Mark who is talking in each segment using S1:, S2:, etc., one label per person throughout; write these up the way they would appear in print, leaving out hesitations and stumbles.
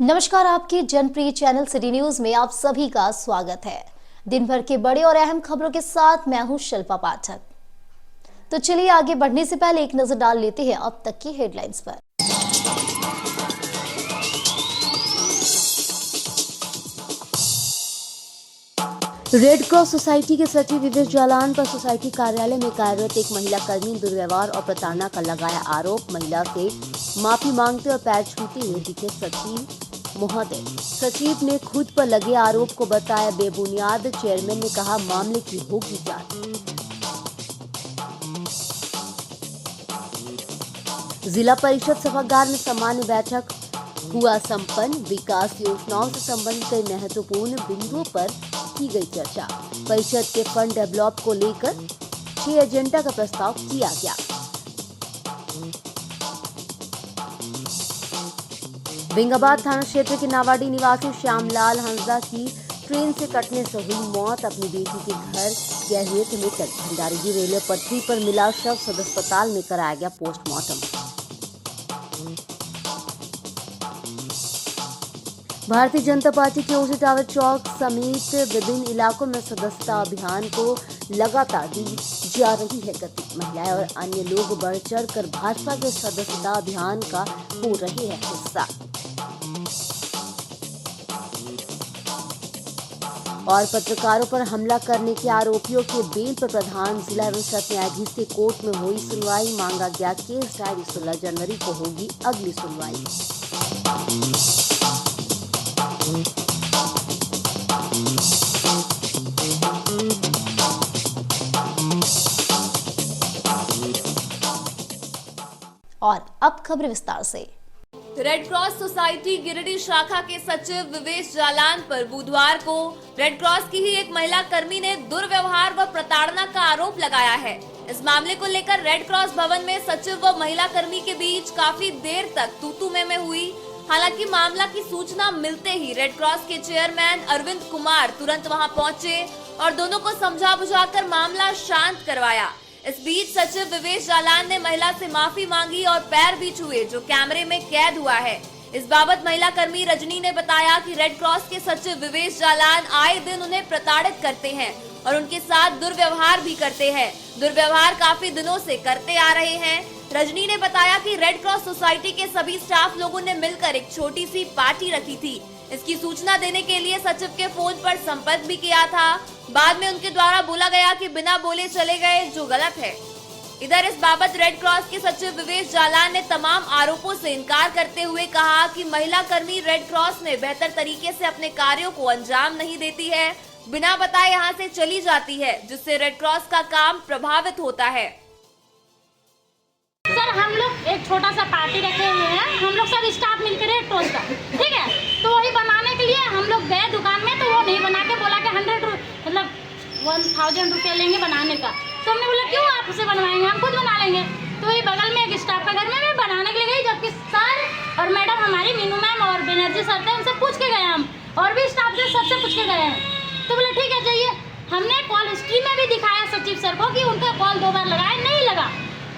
S1: नमस्कार, आपके जनप्रिय channel city news में आप सभी का स्वागत है। दिन भर के बड़े और अहम खबरों के साथ मैं हूं शिल्पा पाठक। तो चलिए आगे बढ़ने से पहले एक नजर डाल लेते हैं अब तक की हेडलाइंस पर। रेड क्रॉस सोसाइटी के सचिव विवेक जालान पर सोसाइटी कार्यालय में कार्यरत एक महिला कर्मी दुर्व्यवहार और प्रताड़ना का लगाया आरोप। महिला से माफी मांगते और पैर छूते हुए दिखे सचिव महोदय। सचिव ने खुद पर लगे आरोप को बताया बेबुनियाद। चेयरमैन ने कहा मामले की होगी जांच। जिला परिषद सभागार में सामान्य बैठक हुआ संपन्न। विकास योजनाओं से संबंधित कई महत्वपूर्ण बिंदुओं पर की गई चर्चा। परिषद के फंड डेवलप को लेकर 6 एजेंडा का प्रस्ताव किया गया। बेंगाबाद थाना क्षेत्र के नावाडी निवासी श्यामलाल हंसदा की ट्रेन से कटने से हुई मौत। अपनी बेटी के घर गए हुए थे मृतक। भंडारी रेलवे पटरी पर मिला शव सदर अस्पताल में कराया गया पोस्टमार्टम। भारतीय जनता पार्टी की ओर से टावर चौक समेत विभिन्न इलाकों में सदस्यता अभियान को लगातार दी जा रही है गति। महिलाएं और अन्य लोग बढ़ चढ़ कर भाजपा के सदस्यता अभियान का हो रहे हैं हिस्सा। और पत्रकारों पर हमला करने के आरोपियों के बेल पर प्रधान जिला एवं सत्र न्यायाधीश से कोर्ट में हुई सुनवाई। मांगा गया केस डायरी। 16 जनवरी को होगी अगली सुनवाई। और अब खबर विस्तार से।
S2: रेड क्रॉस सोसाइटी गिरिडीह शाखा के सचिव विवेक जालान पर बुधवार को रेड क्रॉस की ही एक महिला कर्मी ने दुर्व्यवहार व प्रताड़ना का आरोप लगाया है। इस मामले को लेकर रेड क्रॉस भवन में सचिव व महिला कर्मी के बीच काफी देर तक तू-तू मैं हुई। हालांकि मामला की सूचना मिलते ही रेड क्रॉस के चेयरमैन अरविंद कुमार तुरंत वहां पहुंचे और दोनों को समझा बुझाकर मामला शांत करवाया। इस बीच सचिव विवेक जालान ने महिला से माफी मांगी और पैर भी छुए, जो कैमरे में कैद हुआ है। इस बाबत महिला कर्मी रजनी ने बताया कि रेड क्रॉस के सचिव विवेक जालान आए दिन उन्हें प्रताड़ित करते हैं और उनके साथ दुर्व्यवहार भी करते हैं। दुर्व्यवहार काफी दिनों से करते आ रहे हैं। रजनी ने बताया कि रेड क्रॉस सोसाइटी के सभी स्टाफ लोगों ने मिलकर एक छोटी सी पार्टी रखी थी। इसकी सूचना देने के लिए सचिव के फोन पर संपर्क भी किया था। बाद में उनके द्वारा बोला गया कि बिना बोले चले गए, जो गलत है। इधर इस बाबत रेड क्रॉस के सचिव विवेक जालान ने तमाम आरोपों से इनकार करते हुए कहा कि महिला कर्मी रेड क्रॉस में बेहतर तरीके से अपने कार्यों को अंजाम नहीं देती है, बिना बताए यहाँ से चली जाती है, जिससे रेड क्रॉस का काम प्रभावित होता है।
S3: सर, हम लोग एक छोटा सा पार्टी रखे हुए हैं, हम लोग सब स्टाफ मिलकर रेड क्रॉस का, ठीक है। तो वही बनाने के लिए हम लोग गए दुकान में, तो वो नहीं बना के बोला कि 1000 रुपये लेंगे बनाने का। तो हमने बोला क्यों आप उसे बनवाएंगे, हम खुद बना लेंगे। तो ये बगल में एक स्टाफ का घर में मैं बनाने के लिए गई, जबकि सर और मैडम हमारी मीनू मैम और बनर्जी सर थे, उनसे पूछ के गए हम, और भी स्टाफ से सबसे पूछ के गए हैं। तो बोले ठीक है जाइए। हमने कॉल हिस्ट्री में भी दिखाया सचिव सर को कि उनका कॉल 2 बार लगाया, नहीं लगा,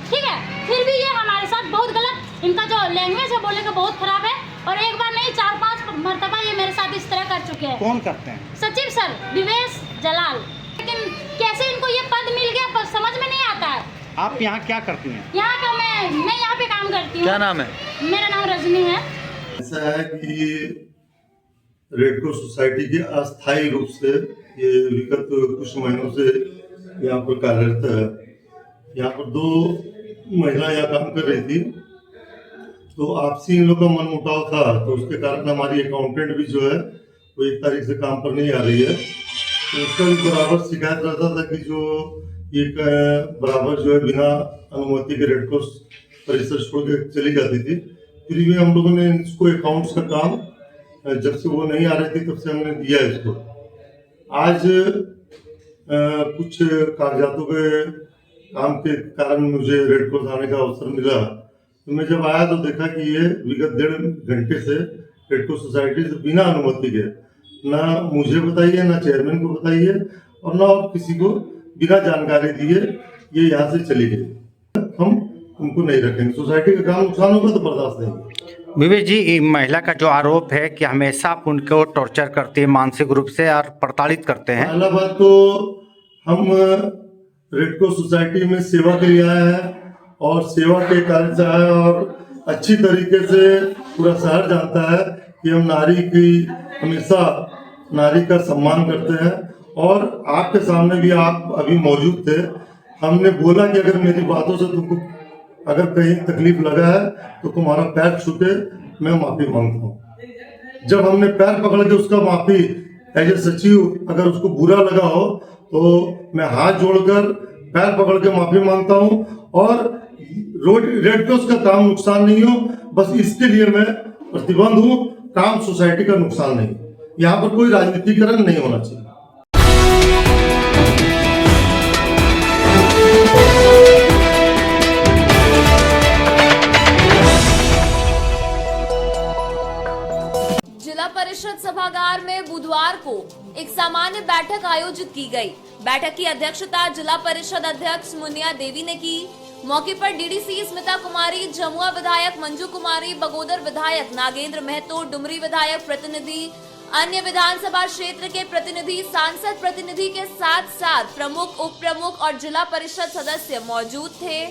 S3: ठीक है। फिर भी ये हमारे साथ बहुत गलत, इनका जो लैंग्वेज है बोलने का बहुत खराब है, और एक बार नहीं 4-5 मरतबा ये मेरे साथ इस तरह कर चुके हैं।
S4: कौन करते हैं?
S3: सचिव सर विवेक जलाल। लेकिन कैसे इनको ये पद मिल गया पर समझ में नहीं आता है।
S4: आप यहाँ क्या करती हैं?
S3: यहाँ का मैं यहाँ पे काम करती हूँ।
S5: क्या नाम है?
S3: मेरा नाम रजनी है।
S6: ऐसा है कि रेड क्रॉस सोसाइटी के अस्थायी रूप से ये विगत कुछ महीनों से यहाँ पर कार्यरत है। यहाँ पर 2 महिला यहाँ काम कर रही थी, तो आपसी इन लोग का मनमुटाव था, तो उसके कारण हमारी अकाउंटेंट भी जो है वो 1 तारीख से काम पर नहीं आ रही है। तो उसका भी बराबर शिकायत रहता था कि जो एक बराबर जो है बिना अनुमति के रेड क्रॉस परिसर छोड़ के चली जाती थी। फिर भी हम लोगों ने इसको अकाउंट्स का काम जब से वो नहीं आ रही थी तब से हमने दिया इसको। आज कुछ कागजातों के काम के कारण मुझे रेड क्रॉस आने का अवसर मिला। तो मैं जब आया तो देखा कि ये विगत 1.5 घंटे से रेड क्रॉस सोसाइटी से बिना अनुमति के, ना मुझे बताइए, ना चेयरमैन को बताइए, और ना किसी को बिना जानकारी दिए ये यहाँ से चली गई। हम उनको नहीं रखेंगे। सोसाइटी का काम नुकसान होगा तो बर्दाश्त नहीं।
S4: विवेक जी, ये महिला का जो आरोप है कि हमेशा आप उनको टॉर्चर करती है मानसिक रूप से और प्रताड़ित करते हैं।
S6: पहला बात तो हम रेड क्रॉस सोसाइटी में सेवा के लिए आए हैं और सेवा के कार्य से आए और अच्छी तरीके से पूरा शहर जानता है कि हम नारी की हमेशा नारी का सम्मान करते हैं। और आपके सामने भी आप अभी मौजूद थे, हमने बोला कि अगर मेरी बातों से तुमको अगर कहीं तकलीफ लगा है तो तुम्हारा पैर छूटे, मैं माफी मांगता हूँ। जब हमने पैर पकड़ के उसका माफी एज ए सचिव अगर उसको बुरा लगा हो तो मैं हाथ जोड़कर पैर पकड़ के माफी मांगता हूँ और रेड क्रॉस का काम नुकसान नहीं हो, बस इसके लिए मैं प्रतिबद्ध हूँ। काम सोसाइटी का नुकसान नहीं, यहाँ पर कोई राजनीतिकरण नहीं होना चाहिए।
S2: जिला परिषद सभागार में बुधवार को एक सामान्य बैठक आयोजित की गई। बैठक की अध्यक्षता जिला परिषद अध्यक्ष मुनिया देवी ने की। मौके पर डीडीसी स्मिता कुमारी, जमुआ विधायक मंजू कुमारी, बगोदर विधायक नागेंद्र महतो, डुमरी विधायक प्रतिनिधि, अन्य विधानसभा क्षेत्र के प्रतिनिधि, सांसद प्रतिनिधि के साथ साथ प्रमुख, उप प्रमुख और जिला परिषद सदस्य मौजूद थे।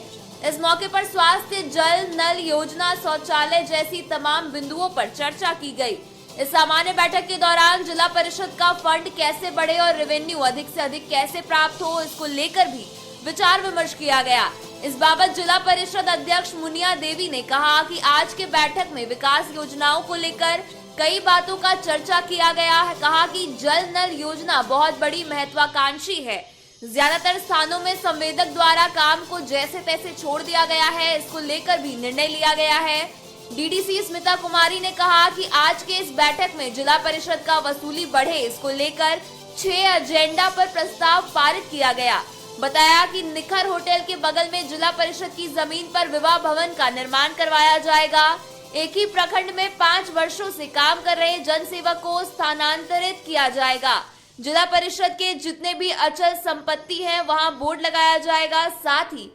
S2: इस मौके पर स्वास्थ्य, जल, नल योजना, शौचालय जैसी तमाम बिंदुओं पर चर्चा की गई। इस सामान्य बैठक के दौरान जिला परिषद का फंड कैसे बढ़े और रेवेन्यू अधिक से अधिक कैसे प्राप्त हो, इसको लेकर भी विचार विमर्श किया गया। इस बाबत जिला परिषद अध्यक्ष मुनिया देवी ने कहा कि आज के बैठक में विकास योजनाओं को लेकर कई बातों का चर्चा किया गया है। कहा कि जल नल योजना बहुत बड़ी महत्वाकांक्षी है। ज्यादातर स्थानों में संवेदक द्वारा काम को जैसे तैसे छोड़ दिया गया है, इसको लेकर भी निर्णय लिया गया है। डीडीसी स्मिता कुमारी ने कहा कि आज के इस बैठक में जिला परिषद का वसूली बढ़े, इसको लेकर 6 एजेंडा पर प्रस्ताव पारित किया गया। बताया कि निखर होटल के बगल में जिला परिषद की जमीन पर विवाह भवन का निर्माण करवाया जाएगा। एक ही प्रखंड में 5 वर्षों से काम कर रहे जन सेवक को स्थानांतरित किया जाएगा। जिला परिषद के जितने भी अचल संपत्ति है वहां बोर्ड लगाया जाएगा। साथ ही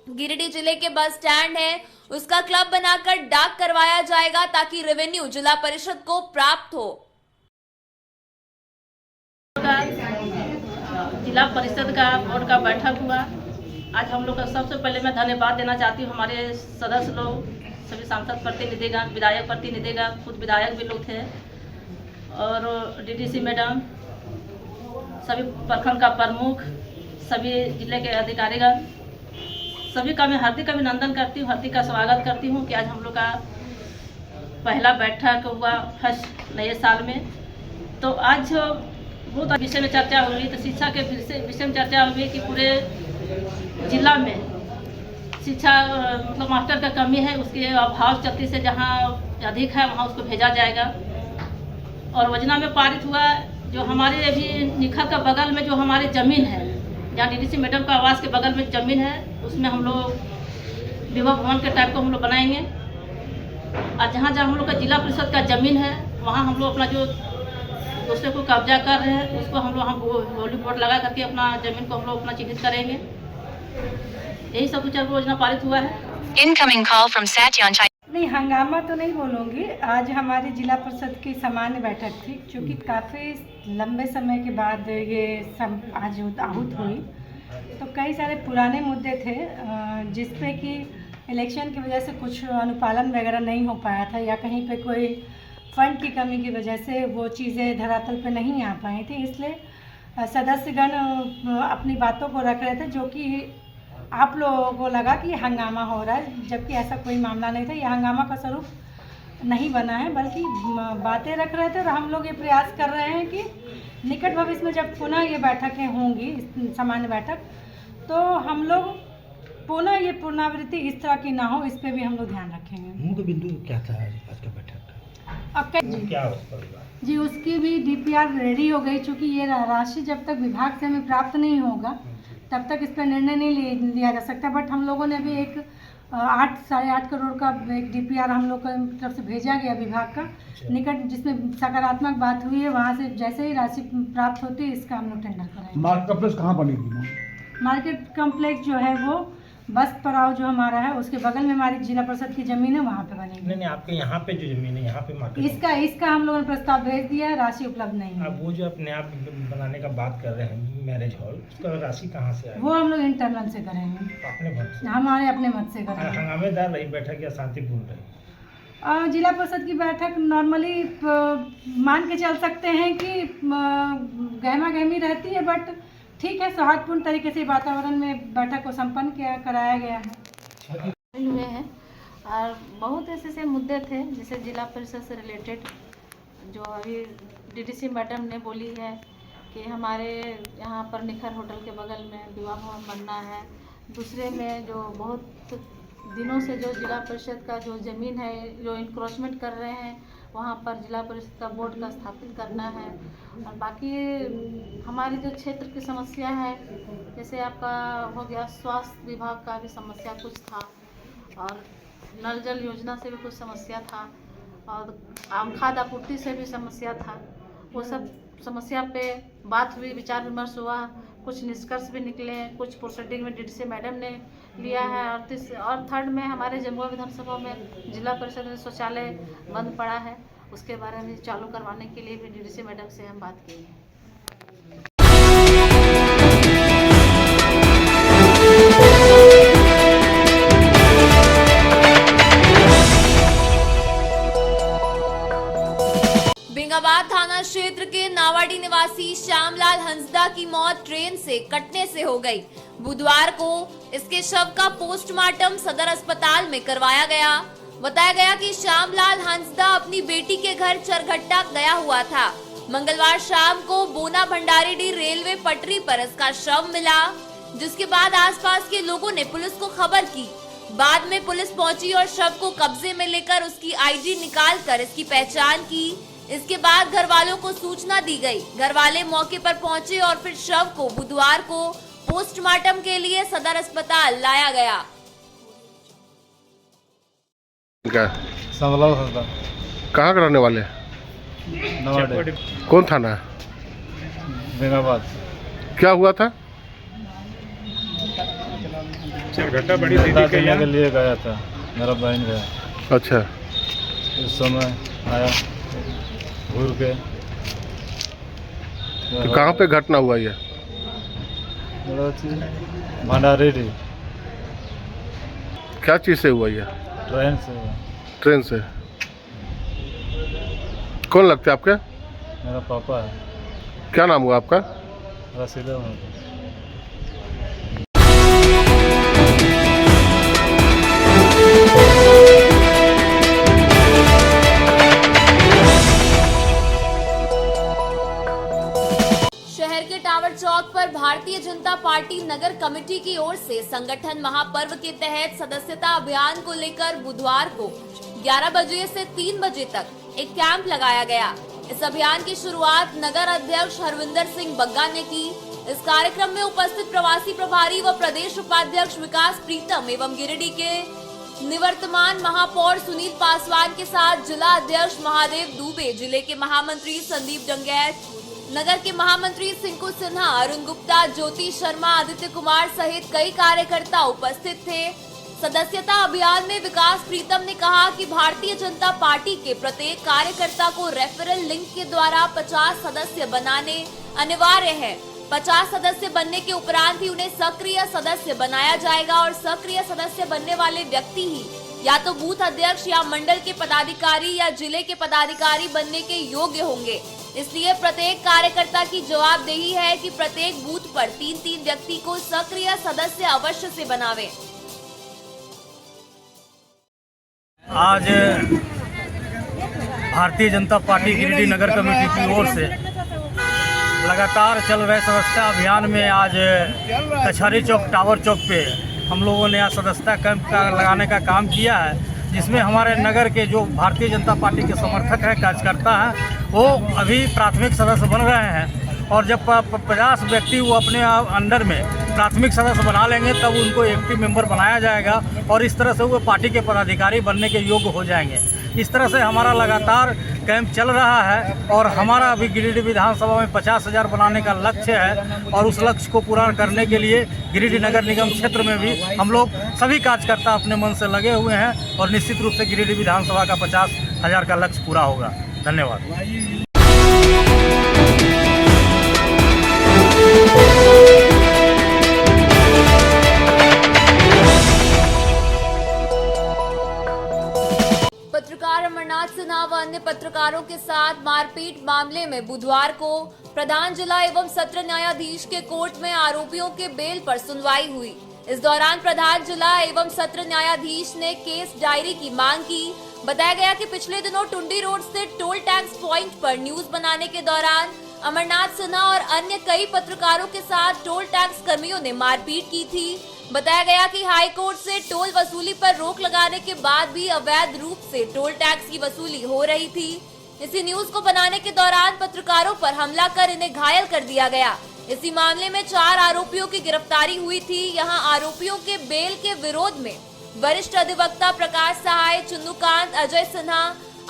S2: गिरिडीह जिले के बस स्टैंड है, उसका क्लब बनाकर डाक करवाया जाएगा ताकि रेवेन्यू जिला परिषद को प्राप्त हो।
S5: जिला परिषद का बोर्ड का बैठक हुआ। आज हम लोग का सबसे पहले मैं धन्यवाद देना चाहती हूँ हमारे सदस्य लोग, सभी सांसद प्रतिनिधिगण, विधायक प्रतिनिधिगण, खुद विधायक भी लोग थे और डीडीसी मैडम, सभी प्रखंड का प्रमुख, सभी जिले के अधिकारीगण, सभी का मैं हार्दिक अभिनंदन करती हूँ, हार्दिक का स्वागत करती हूँ कि आज हम लोग का पहला बैठक हुआ फर्स्ट नए साल में। तो आज बहुत विषय में चर्चा हुई, तो शिक्षा के विषय में चर्चा हुई कि पूरे जिला में शिक्षा मतलब मास्टर का कमी है, उसके अभाव चलती से जहाँ अधिक है वहाँ उसको भेजा जाएगा। और योजना में पारित हुआ जो हमारे अभी निखर का बगल में जो हमारी ज़मीन है, जहाँ डीडीसी मैडम का आवास के बगल में ज़मीन है, उसमें हम लोग विवाह भवन के टाइप को हम लोग बनाएंगे। और जहाँ जहाँ हम लोग का जिला परिषद का ज़मीन है वहाँ हम लोग अपना जो दूसरे को कब्जा कर रहे हैं उसको हम लोग होली बोर्ड लगा करके अपना ज़मीन को हम लोग अपना चिन्हित करेंगे। यही सब कुछ योजना पारित हुआ है।
S7: Incoming call from Satyan Chai.
S8: नहीं, हंगामा तो नहीं बोलूँगी। आज हमारी जिला परिषद की सामान्य बैठक थी, क्योंकि काफ़ी लंबे समय के बाद ये आज आहूत हुई। तो कई सारे पुराने मुद्दे थे जिसपे कि इलेक्शन की वजह से कुछ अनुपालन वगैरह नहीं हो पाया था या कहीं पे कोई फंड की कमी की वजह से वो चीज़ें धरातल पे नहीं आ पाई थी। इसलिए सदस्यगण अपनी बातों को रख रहे थे, जो कि आप लोगों को लगा कि हंगामा हो रहा है, जबकि ऐसा कोई मामला नहीं था। यह हंगामा का स्वरूप नहीं बना है, बल्कि बातें रख रहे थे। और हम लोग ये प्रयास कर रहे हैं कि निकट भविष्य में जब पुनः ये बैठकें होंगी, सामान्य बैठक, तो हम लोग पुनः ये पुनरावृत्ति इस तरह की ना हो, इस पर भी हम लोग ध्यान रखेंगे।
S4: मुख्य बिंदु क्या था आज का बैठक का?
S8: अब
S4: क्या
S8: जी, उसकी भी DPR रेडी हो गई। चूँकि ये राशि जब तक विभाग से हमें प्राप्त नहीं होगा तब तक इस पर निर्णय नहीं लिया जा सकता। बट हम लोगों ने अभी एक 8-8.5 करोड़ का एक DPR हम लोग की तरफ से भेजा गया विभाग का निकट, जिसमें सकारात्मक बात हुई है। वहाँ से जैसे ही राशि प्राप्त होती है इसका हम लोग टेंडर कराएंगे।
S9: मार्केट कम्प्लेक्स कहाँ बनेगी?
S8: मार्केट कम्प्लेक्स जो है वो बस पड़ाव जो हमारा है उसके बगल में हमारी जिला परिषद की ज़मीन है, वहाँ पे बनेगी।
S9: नहीं, आपके यहाँ पे जो जमीन है, यहाँ पे मार्केट
S8: इसका हम लोगों ने प्रस्ताव भेज दिया है, राशि उपलब्ध नहीं है।
S9: अब वो जो अपने आप बनाने का बात कर रहे हैं मैरिज हॉल, उसका राशि कहाँ से आएगी?
S8: वो हम लोग इंटरनल से करेंगे,
S9: अपने मत से?
S8: हमारे अपने मत से करेंगे।
S9: हंगामेदार रही बैठक या शांतिपूर्ण रही?
S8: जिला परिषद की बैठक नॉर्मली मान के चल सकते हैं कि गहमा गहमी रहती है, बट ठीक है, सौहार्दपूर्ण तरीके से वातावरण में बैठक को संपन्न कराया गया है।
S3: हुए हैं और बहुत ऐसे मुद्दे थे जैसे जिला परिषद से रिलेटेड, जो अभी डीडीसी मैडम ने बोली है कि हमारे यहाँ पर निखर होटल के बगल में विवाह भवन बनना है। दूसरे में जो बहुत दिनों से जो जिला परिषद का जो ज़मीन है जो इंक्रोचमेंट कर रहे हैं, वहाँ पर जिला परिषद का बोर्ड का स्थापित करना है। और बाकी हमारी जो क्षेत्र की समस्या है, जैसे आपका हो गया स्वास्थ्य विभाग का भी समस्या कुछ था, और नल जल योजना से भी कुछ समस्या था, और आम खाद आपूर्ति से भी समस्या था। वो सब समस्या पे बात हुई, विचार विमर्श हुआ, कुछ निष्कर्ष भी निकले, कुछ प्रोसीडिंग में डीडीसी मैडम ने लिया है। और थर्ड में हमारे जमुआ विधानसभा में जिला परिषद में शौचालय बंद पड़ा है, उसके बारे में चालू करवाने के लिए भी डीडीसी मैडम से हम बात की है।
S2: बेंगाबाद थाना क्षेत्र के नावाडी निवासी श्यामलाल हंसदा की मौत ट्रेन से कटने से हो गई। बुधवार को इसके शव का पोस्टमार्टम सदर अस्पताल में करवाया गया। बताया गया कि श्यामलाल हंसदा अपनी बेटी के घर चरघट्टा गया हुआ था। मंगलवार शाम को बोना भंडारीडीह रेलवे पटरी पर इसका शव मिला, जिसके बाद आसपास के लोगों ने पुलिस को खबर की। बाद में पुलिस पहुंची और शव को कब्जे में लेकर उसकी आईडी निकालकर इसकी पहचान की। इसके बाद घर वालों को सूचना दी गई। घर वाले मौके पर पहुंचे और फिर शव को बुधवार को पोस्टमार्टम के लिए सदर अस्पताल लाया गया।
S10: श्यामलाल हंसदा
S11: कहाँ के रहने वाले?
S10: नवाडे।
S11: कौन थाना है?
S10: बेंगाबाद।
S11: क्या हुआ था?
S10: घट्टा बड़ी दीदी के लिए गया था, मेरा बहन गया।
S11: अच्छा।
S10: उस समय आया घूर के।
S11: तो कहाँ पे घटना हुआ ये?
S10: भंडारीडीह।
S11: क्या चीज़ से हुआ ये?
S10: ट्रेन से।
S11: ट्रेन से। कौन लगते हैं आपके?
S10: मेरा पापा है।
S11: क्या नाम हुआ आपका?
S10: रसीदा।
S2: शहर के टावर चौक पर भारतीय जनता पार्टी नगर कमेटी की ओर से संगठन महापर्व के तहत सदस्यता अभियान को लेकर बुधवार को 11 बजे से 3 बजे तक एक कैंप लगाया गया। इस अभियान की शुरुआत नगर अध्यक्ष हरविंदर सिंह बग्गा ने की। इस कार्यक्रम में उपस्थित प्रवासी प्रभारी व प्रदेश उपाध्यक्ष विकास प्रीतम एवं गिरिडीह के निवर्तमान महापौर सुनील पासवान के साथ जिला अध्यक्ष महादेव दुबे, जिले के महामंत्री संदीप डंगैत, नगर के महामंत्री सिंकू सिन्हा, अरुण गुप्ता, ज्योति शर्मा, आदित्य कुमार सहित कई कार्यकर्ता उपस्थित थे। सदस्यता अभियान में विकास प्रीतम ने कहा कि भारतीय जनता पार्टी के प्रत्येक कार्यकर्ता को रेफरल लिंक के द्वारा 50 सदस्य बनाने अनिवार्य है। 50 सदस्य बनने के उपरांत ही उन्हें सक्रिय सदस्य बनाया जाएगा और सक्रिय सदस्य बनने वाले व्यक्ति ही या तो बूथ अध्यक्ष या मंडल के पदाधिकारी या जिले के पदाधिकारी बनने के योग्य होंगे। इसलिए प्रत्येक कार्यकर्ता की जवाबदेही है कि प्रत्येक बूथ पर 3-3 व्यक्ति को सक्रिय सदस्य अवश्य से बनावे।
S9: आज भारतीय जनता पार्टी गिरिडीह नगर कमेटी की ओर से लगातार चल रहे सदस्यता अभियान में आज कचहरी चौक टावर चौक पे हम लोगों ने आज सदस्यता कैंप लगाने का काम किया है, जिसमें हमारे नगर के जो भारतीय जनता पार्टी के समर्थक हैं, कार्यकर्ता हैं, वो अभी प्राथमिक सदस्य बन रहे हैं। और जब 50 व्यक्ति वो अपने अंडर में प्राथमिक सदस्य बना लेंगे तब उनको एक्टिव मेंबर बनाया जाएगा और इस तरह से वो पार्टी के पदाधिकारी बनने के योग्य हो जाएंगे। इस तरह से हमारा लगातार कैंप चल रहा है और हमारा अभी गिरिडीह विधानसभा में 50,000 बनाने का लक्ष्य है और उस लक्ष्य को पूरा करने के लिए गिरिडीह नगर निगम क्षेत्र में भी हम लोग सभी कार्यकर्ता अपने मन से लगे हुए हैं और निश्चित रूप से गिरिडीह विधानसभा का 50,000 का लक्ष्य पूरा होगा। धन्यवाद।
S2: पत्रकार अमरनाथ सिन्हा व अन्य पत्रकारों के साथ मारपीट मामले में बुधवार को प्रधान जिला एवं सत्र न्यायाधीश के कोर्ट में आरोपियों के बेल पर सुनवाई हुई। इस दौरान प्रधान जिला एवं सत्र न्यायाधीश ने केस डायरी की मांग की। बताया गया कि पिछले दिनों टुंडी रोड से टोल टैक्स पॉइंट पर न्यूज बनाने के दौरान अमरनाथ सिन्हा और अन्य कई पत्रकारों के साथ टोल टैक्स कर्मियों ने मारपीट की थी। बताया गया कि हाई कोर्ट से टोल वसूली पर रोक लगाने के बाद भी अवैध रूप से टोल टैक्स की वसूली हो रही थी। इसी न्यूज को बनाने के दौरान पत्रकारों पर हमला कर इन्हें घायल कर दिया गया। इसी मामले में 4 आरोपियों की गिरफ्तारी हुई थी। यहां आरोपियों के बेल के विरोध में वरिष्ठ अधिवक्ता प्रकाश सहाय, चुन्नूकांत, अजय सिन्हा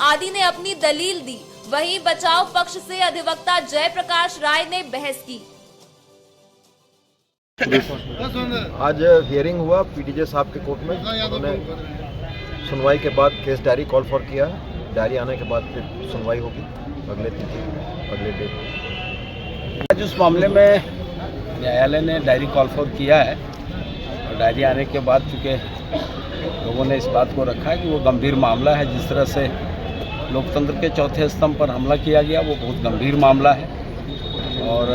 S2: आदि ने अपनी दलील दी। वहीं बचाव पक्ष से अधिवक्ता जयप्रकाश राय ने बहस की।
S12: आज हियरिंग हुआ पीटीजे साहब के कोर्ट में। उन्होंने सुनवाई के बाद केस डायरी कॉल फॉर किया है। डायरी आने के बाद फिर सुनवाई होगी अगले डेट।
S13: आज उस मामले में न्यायालय ने डायरी कॉल फॉर किया है और डायरी आने के बाद चूँकि लोगों ने इस बात को रखा है कि वो गंभीर मामला है। जिस तरह से लोकतंत्र के चौथे स्तंभ पर हमला किया गया वो बहुत गंभीर मामला है और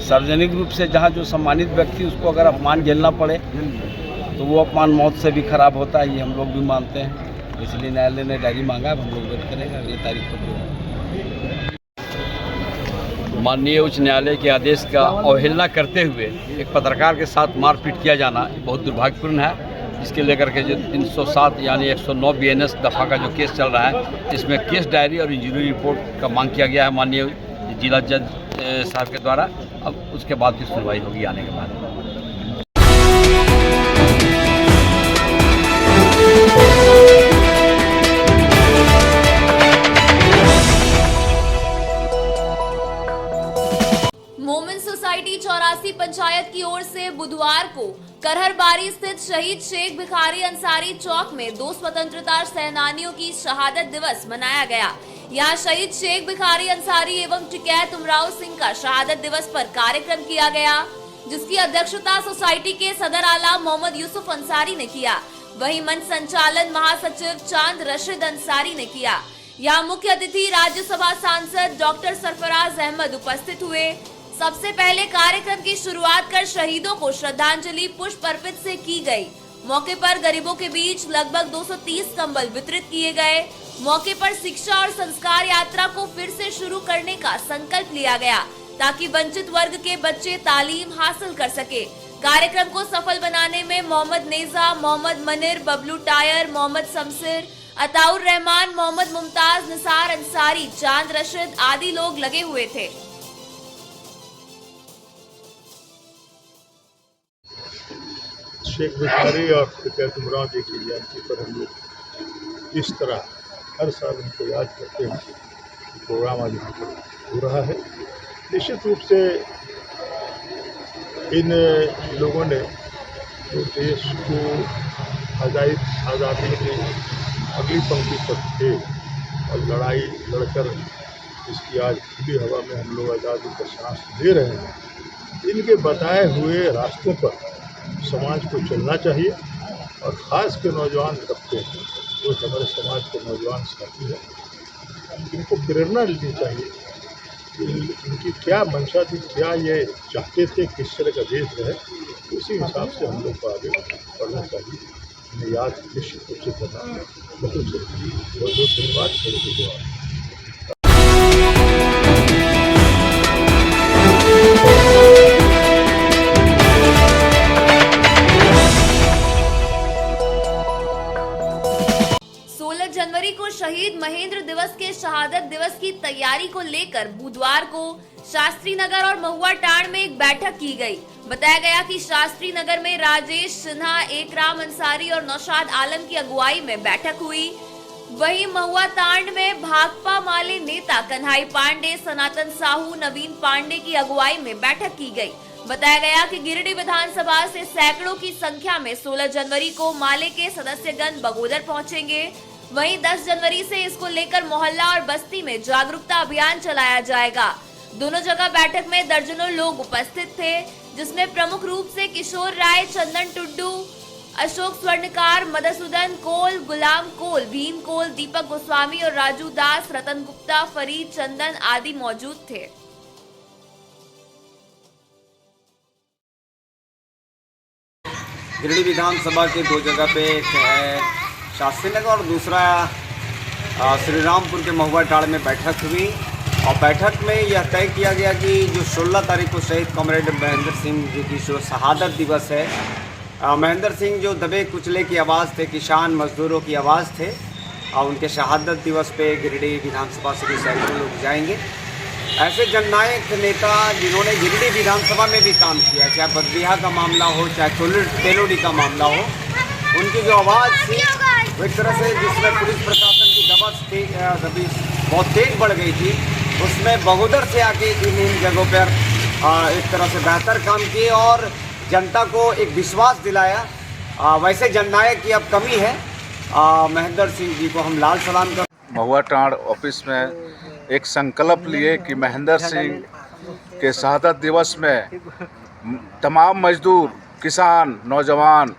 S13: सार्वजनिक रूप से जहाँ जो सम्मानित व्यक्ति उसको अगर अपमान झेलना पड़े तो वो अपमान मौत से भी खराब होता है, ये हम लोग भी मानते हैं। इसलिए न्यायालय ने डायरी मांगा, अब हम लोग वेट करेंगे अगली तारीख को। माननीय उच्च न्यायालय के आदेश का अवहेलना करते हुए एक पत्रकार के साथ मारपीट किया जाना बहुत दुर्भाग्यपूर्ण है। इसके लेकर के जो 307 यानी 109 BNS दफ़ा का जो केस चल रहा है, इसमें केस डायरी और इंजरी रिपोर्ट का मांग किया गया है माननीय जिला जज साहब के द्वारा। अब उसके बाद की सुनवाई होगी आने के बाद।
S2: मोमिन सोसाइटी 84 पंचायत की ओर से बुधवार को करहरबारी स्थित शहीद शेख भिखारी अंसारी चौक में 2 स्वतंत्रता सेनानियों की शहादत दिवस मनाया गया। यहाँ शहीद शेख भिखारी अंसारी एवं टिकैत उमराव सिंह का शहादत दिवस पर कार्यक्रम किया गया, जिसकी अध्यक्षता सोसाइटी के सदर आला मोहम्मद यूसुफ अंसारी ने किया। वहीं मंच संचालन महासचिव चांद रशीद अंसारी ने किया। यहाँ मुख्य अतिथि राज्यसभा सांसद डॉक्टर सरफराज अहमद उपस्थित हुए। सबसे पहले कार्यक्रम की शुरुआत कर शहीदों को श्रद्धांजलि पुष्प अर्पित से की गई। मौके पर गरीबों के बीच लगभग 230 कंबल वितरित किए गए। मौके पर शिक्षा और संस्कार यात्रा को फिर से शुरू करने का संकल्प लिया गया ताकि वंचित वर्ग के बच्चे तालीम हासिल कर सके। कार्यक्रम को सफल बनाने में मोहम्मद नेजा, मोहम्मद मनिर, बबलू टायर, मोहम्मद शमसिर, अताउर रहमान, मोहम्मद मुमताज, निसार अंसारी, चांद रशीद आदि लोग लगे हुए थे।
S6: शेख भिखारी और टिकैत उमराव जी की जयंती पर हम लोग इस तरह हर साल उनको याद करते हैं। प्रोग्राम आज यहाँ पर हो रहा है। निश्चित रूप से इन लोगों ने जो देश को आज़ादी की अगली पंक्ति पर थे और लड़ाई लड़कर इसकी आज खुली हवा में हम लोग आज़ादी का सांस ले रहे हैं, इनके बताए हुए रास्तों पर समाज को चलना चाहिए और ख़ास के नौजवान तबके जो हमारे समाज के नौजवान साथी हैं, इनको प्रेरणा लेनी चाहिए कि इनकी क्या मंशा थी, क्या ये चाहते थे किस तरह का देश रहे। उसी हिसाब से हम लोग को आगे बढ़ना चाहिए। इन्हें याद निश्चित रूप से करना बहुत जरूरी है। बहुत बहुत धन्यवाद।
S2: जनवरी को शहीद महेंद्र दिवस के शहादत दिवस की तैयारी को लेकर बुधवार को शास्त्री नगर और महुआ टांड में एक बैठक की गई। बताया गया कि शास्त्री नगर में राजेश सिन्हा, एकराम अंसारी और नौशाद आलम की अगुवाई में बैठक हुई। वहीं महुआ तांड में भाकपा माले नेता कन्हाई पांडे, सनातन साहू, नवीन पांडे की अगुवाई में बैठक की गई। बताया गया कि गिरिडीह विधानसभा से सैकड़ों की संख्या में 16 जनवरी को माले के सदस्यगण बगोदर पहुंचेंगे। वहीं 10 जनवरी से इसको लेकर मोहल्ला और बस्ती में जागरूकता अभियान चलाया जाएगा। दोनों जगह बैठक में दर्जनों लोग उपस्थित थे, जिसमें प्रमुख रूप से किशोर राय, चंदन टुड्डू, अशोक स्वर्णकार, मधुसूदन कोल, गुलाम कोल, भीम कोल, दीपक गोस्वामी और राजू दास, रतन गुप्ता, फरीद चंदन आदि मौजूद थे।
S13: गिरिडीह विधानसभा के दो जगह पे, एक है शास्त्री नगर और दूसरा श्री रामपुर के महुआ टाड़ में बैठक हुई। और बैठक में यह तय किया गया कि जो 16 तारीख को शहीद कॉमरेड महेंद्र सिंह जी की जो शहादत दिवस है, महेंद्र सिंह जो दबे कुचले की आवाज़ थे, किसान मजदूरों की आवाज़ थे, और उनके शहादत दिवस पे गिरिडीह विधानसभा से भी सैकड़ों लोग जाएंगे। ऐसे जननायक नेता जिन्होंने गिरिडीह विधानसभा में भी काम किया, चाहे बदबिहा का मामला हो, चाहे तेलोडी का मामला हो, उनकी जो आवाज़ थी वो एक तरह से, जिसमें पुलिस प्रशासन की दबी बहुत तेज बढ़ गई थी, उसमें बगोदर से आके इन जगहों पर एक तरह से बेहतर काम किए और जनता को एक विश्वास दिलाया। वैसे जननायक की अब कमी है। महेंद्र सिंह जी को हम लाल सलाम कर
S10: महुआ टांड ऑफिस में एक संकल्प लिए कि महेंद्र सिंह के शहादत दिवस में तमाम मजदूर, किसान, नौजवान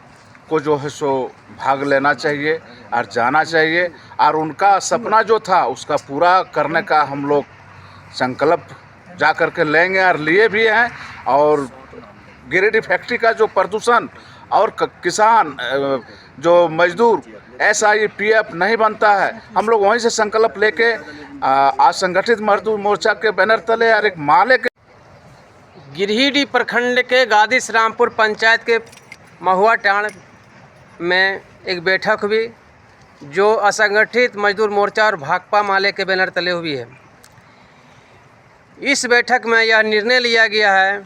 S10: को जो है सो भाग लेना चाहिए और जाना चाहिए, और उनका सपना जो था उसका पूरा करने का हम लोग संकल्प जा कर के लेंगे और लिए भी हैं। और गिरिडीह फैक्ट्री का जो प्रदूषण और किसान जो मजदूर SIPF नहीं बनता है, हम लोग वहीं से संकल्प लेके असंगठित मजदूर मोर्चा के बैनर तले और एक माले के
S14: गिरिडीह प्रखंड के गादी रामपुर पंचायत के महुआ टांड में एक बैठक हुई, जो असंगठित मजदूर मोर्चा और भाकपा माले के बैनर तले हुई है। इस बैठक में यह निर्णय लिया गया है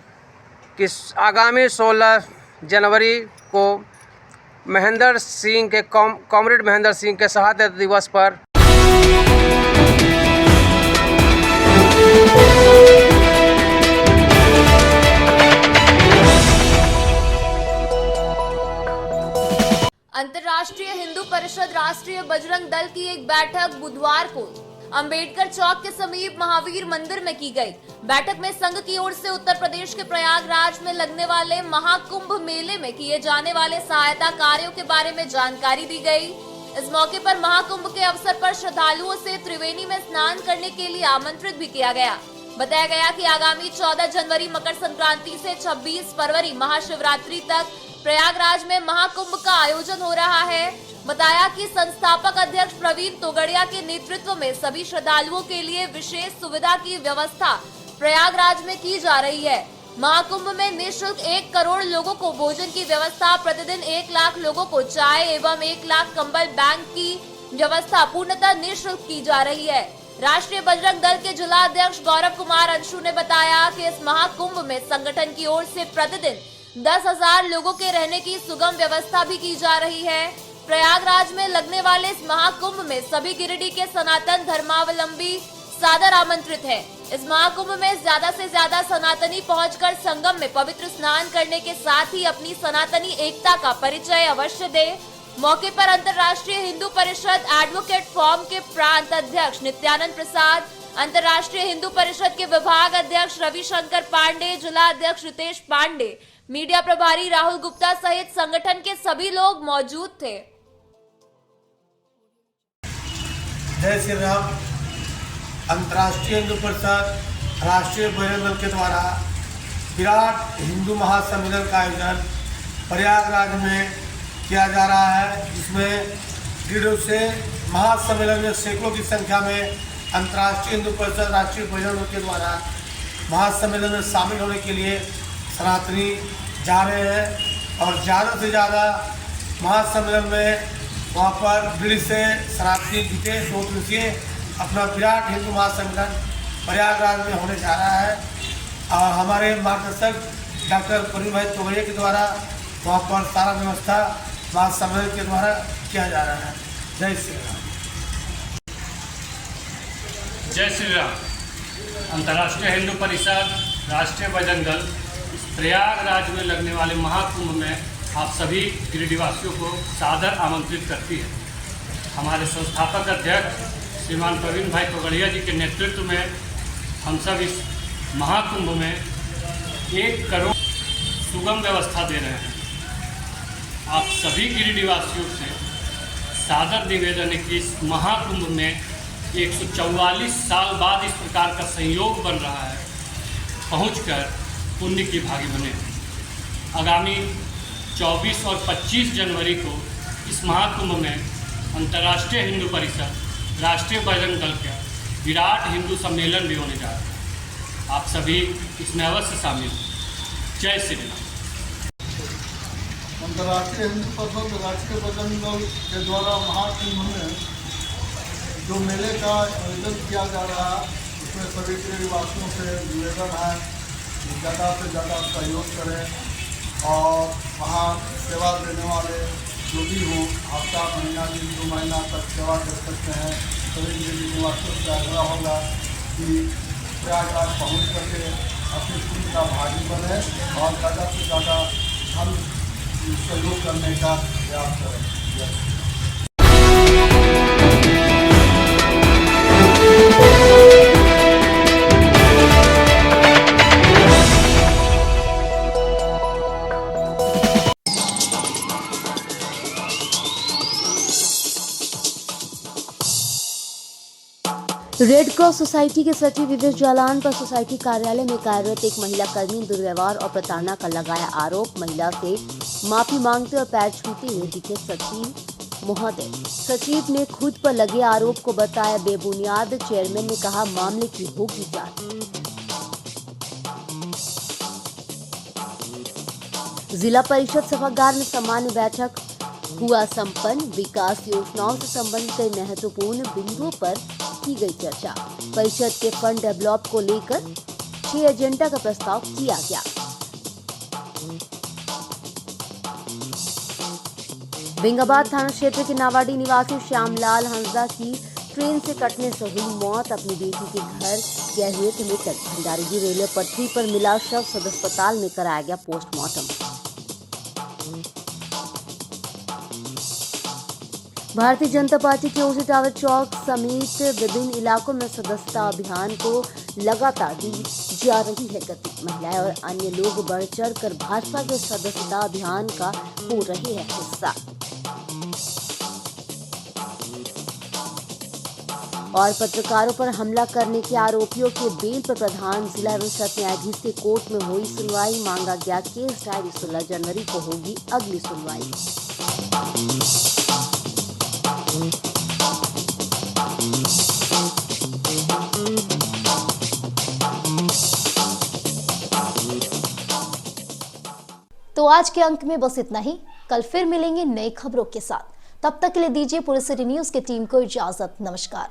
S14: कि आगामी 16 जनवरी को महेंद्र सिंह के कॉमरेड महेंद्र सिंह के शहादत दिवस पर
S2: अंतर्राष्ट्रीय हिंदू परिषद राष्ट्रीय बजरंग दल की एक बैठक बुधवार को अंबेडकर चौक के समीप महावीर मंदिर में की गई। बैठक में संघ की ओर से उत्तर प्रदेश के प्रयागराज में लगने वाले महाकुंभ मेले में किए जाने वाले सहायता कार्यों के बारे में जानकारी दी गई। इस मौके पर महाकुंभ के अवसर पर श्रद्धालुओं से त्रिवेणी में स्नान करने के लिए आमंत्रित भी किया गया। बताया गया कि आगामी 14 जनवरी मकर संक्रांति से 26 फरवरी महाशिवरात्रि तक प्रयागराज में महाकुंभ का आयोजन हो रहा है। बताया कि संस्थापक अध्यक्ष प्रवीण तोगड़िया के नेतृत्व में सभी श्रद्धालुओं के लिए विशेष सुविधा की व्यवस्था प्रयागराज में की जा रही है। महाकुंभ में निःशुल्क 1 करोड़ लोगों को भोजन की व्यवस्था, प्रतिदिन 1 लाख लोगों को चाय एवं 1 लाख कंबल बैंक की व्यवस्था पूर्णतः निःशुल्क की जा रही है। राष्ट्रीय बजरंग दल के जिला अध्यक्ष गौरव कुमार अंशु ने बताया कि इस महाकुंभ में संगठन की ओर से प्रतिदिन 10,000 लोगों के रहने की सुगम व्यवस्था भी की जा रही है। प्रयागराज में लगने वाले इस महाकुंभ में सभी गिरिडीह के सनातन धर्मावलंबी सादर आमंत्रित हैं। इस महाकुंभ में ज्यादा से ज्यादा सनातनी पहुंचकर संगम में पवित्र स्नान करने के साथ ही अपनी सनातनी एकता का परिचय अवश्य दे। मौके पर अंतर्राष्ट्रीय हिंदू परिषद एडवोकेट फोरम के प्रांत अध्यक्ष नित्यानंद प्रसाद, अंतर्राष्ट्रीय हिंदू परिषद के विभाग अध्यक्ष रविशंकर पांडे, जिला अध्यक्ष रितेश पांडे, मीडिया प्रभारी राहुल गुप्ता सहित संगठन के सभी लोग मौजूद थे।
S15: जय श्री राम। अंतर्राष्ट्रीय हिंदू परिषद राष्ट्रीय बजरंग दल के द्वारा विराट हिंदू महासम्मेलन का आयोजन प्रयागराज में किया जा रहा है, जिसमें गिरिडीह से महासम्मेलन में सैकड़ों की संख्या में अंतर्राष्ट्रीय हिंदू परिषद राष्ट्रीय बजरंग दल के द्वारा महासम्मेलन में शामिल होने के लिए सनातनी जा रहे हैं। और ज़्यादा से ज़्यादा महासम्मेलन में वहाँ पर गिरिडीह से सनातनी जुटे 2 दिवसीय अपना विराट हिंदू महासम्मेलन प्रयागराज में होने जा रहा है। और हमारे मार्गदर्शक डॉक्टर प्रवीण भाई तोगड़िया के द्वारा वहाँ पर सारा व्यवस्था महासम्मेलन के द्वारा किया जा रहा है। जय श्री राम।
S9: जय श्री राम। अंतर्राष्ट्रीय हिंदू परिषद राष्ट्रीय बजरंग दल इस प्रयागराज में लगने वाले महाकुंभ में आप सभी गिरिडीवासियों को सादर आमंत्रित करती है। हमारे संस्थापक अध्यक्ष श्रीमान प्रवीण भाई तोगड़िया जी के नेतृत्व में हम सब इस महाकुंभ में 1 करोड़ सुगम व्यवस्था दे रहे हैं। आप सभी गिरिडीवासियों से सादर निवेदन है कि इस महाकुंभ में 144 साल बाद इस प्रकार का संयोग बन रहा है, पहुंचकर पुण्य की भागी बने। आगामी 24 और 25 जनवरी को इस महाकुंभ में अंतर्राष्ट्रीय हिंदू परिषद राष्ट्रीय बजरंग दल का विराट हिंदू सम्मेलन भी होने जा रहा है। आप सभी इसमें अवश्य शामिल हैं। जय श्री राम।
S6: अंतर्राष्ट्रीय हिंदू परिषद राष्ट्रीय बजरंग दल के द्वारा महाकुंभ में जो मेले का आयोजन किया जा रहा है, उसमें सभी गिरिडीवासियों से निवेदन है कि ज़्यादा से ज़्यादा सहयोग करें और वहाँ सेवा देने वाले जो भी हो, हफ्ता महीना दिन 2 महीना तक सेवा कर सकते हैं। सभी गिरिडीवासियों से आग्रह होगा कि प्रयागराज पहुँच करके अपनी पुण्य का भागी बने और ज़्यादा से ज़्यादा हम सहयोग करने का प्रयास करें।
S1: रेड क्रॉस सोसाइटी के सचिव विवेक जालान पर सोसाइटी कार्यालय में कार्यरत एक महिला कर्मी दुर्व्यवहार और प्रताड़ना का लगाया आरोप। महिला से माफी मांगते और पैर छूते हुए दिखे सचिव महोदय। सचिव ने खुद पर लगे आरोप को बताया बेबुनियाद। चेयरमैन ने कहा मामले की होगी जांच। जिला परिषद सभागार में सामान्य बैठक हुआ संपन्न। विकास योजनाओं से संबंधित कई महत्वपूर्ण बिंदुओं पर की गई चर्चा। परिषद के फंड डेवलप को लेकर 6 एजेंडा का प्रस्ताव किया गया। बेंगाबाद थाना क्षेत्र के नावाडी निवासी श्यामलाल हंसदा की ट्रेन से कटने से हुई मौत। अपनी बेटी के घर गए हुए थे मृतक। भंडारी की रेलवे पटरी पर मिला शव सदर अस्पताल में कराया गया पोस्टमार्टम। भारतीय जनता पार्टी की ओर से टावर चौक समेत विभिन्न इलाकों में सदस्यता अभियान को लगातार दी जा रही है गति। महिलाएं और अन्य लोग बढ़ चढ़ कर भाजपा के सदस्यता अभियान का हो रहे हैं हिस्सा। और पत्रकारों पर हमला करने के आरोपियों के बेल पर प्रधान जिला एवं सत्र न्यायाधीश के कोर्ट में हुई सुनवाई। मांगा गया केस डायरी। 16 जनवरी को होगी अगली सुनवाई।
S16: तो आज के अंक में बस इतना ही। कल फिर मिलेंगे नई खबरों के साथ। तब तक के लिए दीजिए पूरे सिटी न्यूज की टीम को इजाजत। नमस्कार।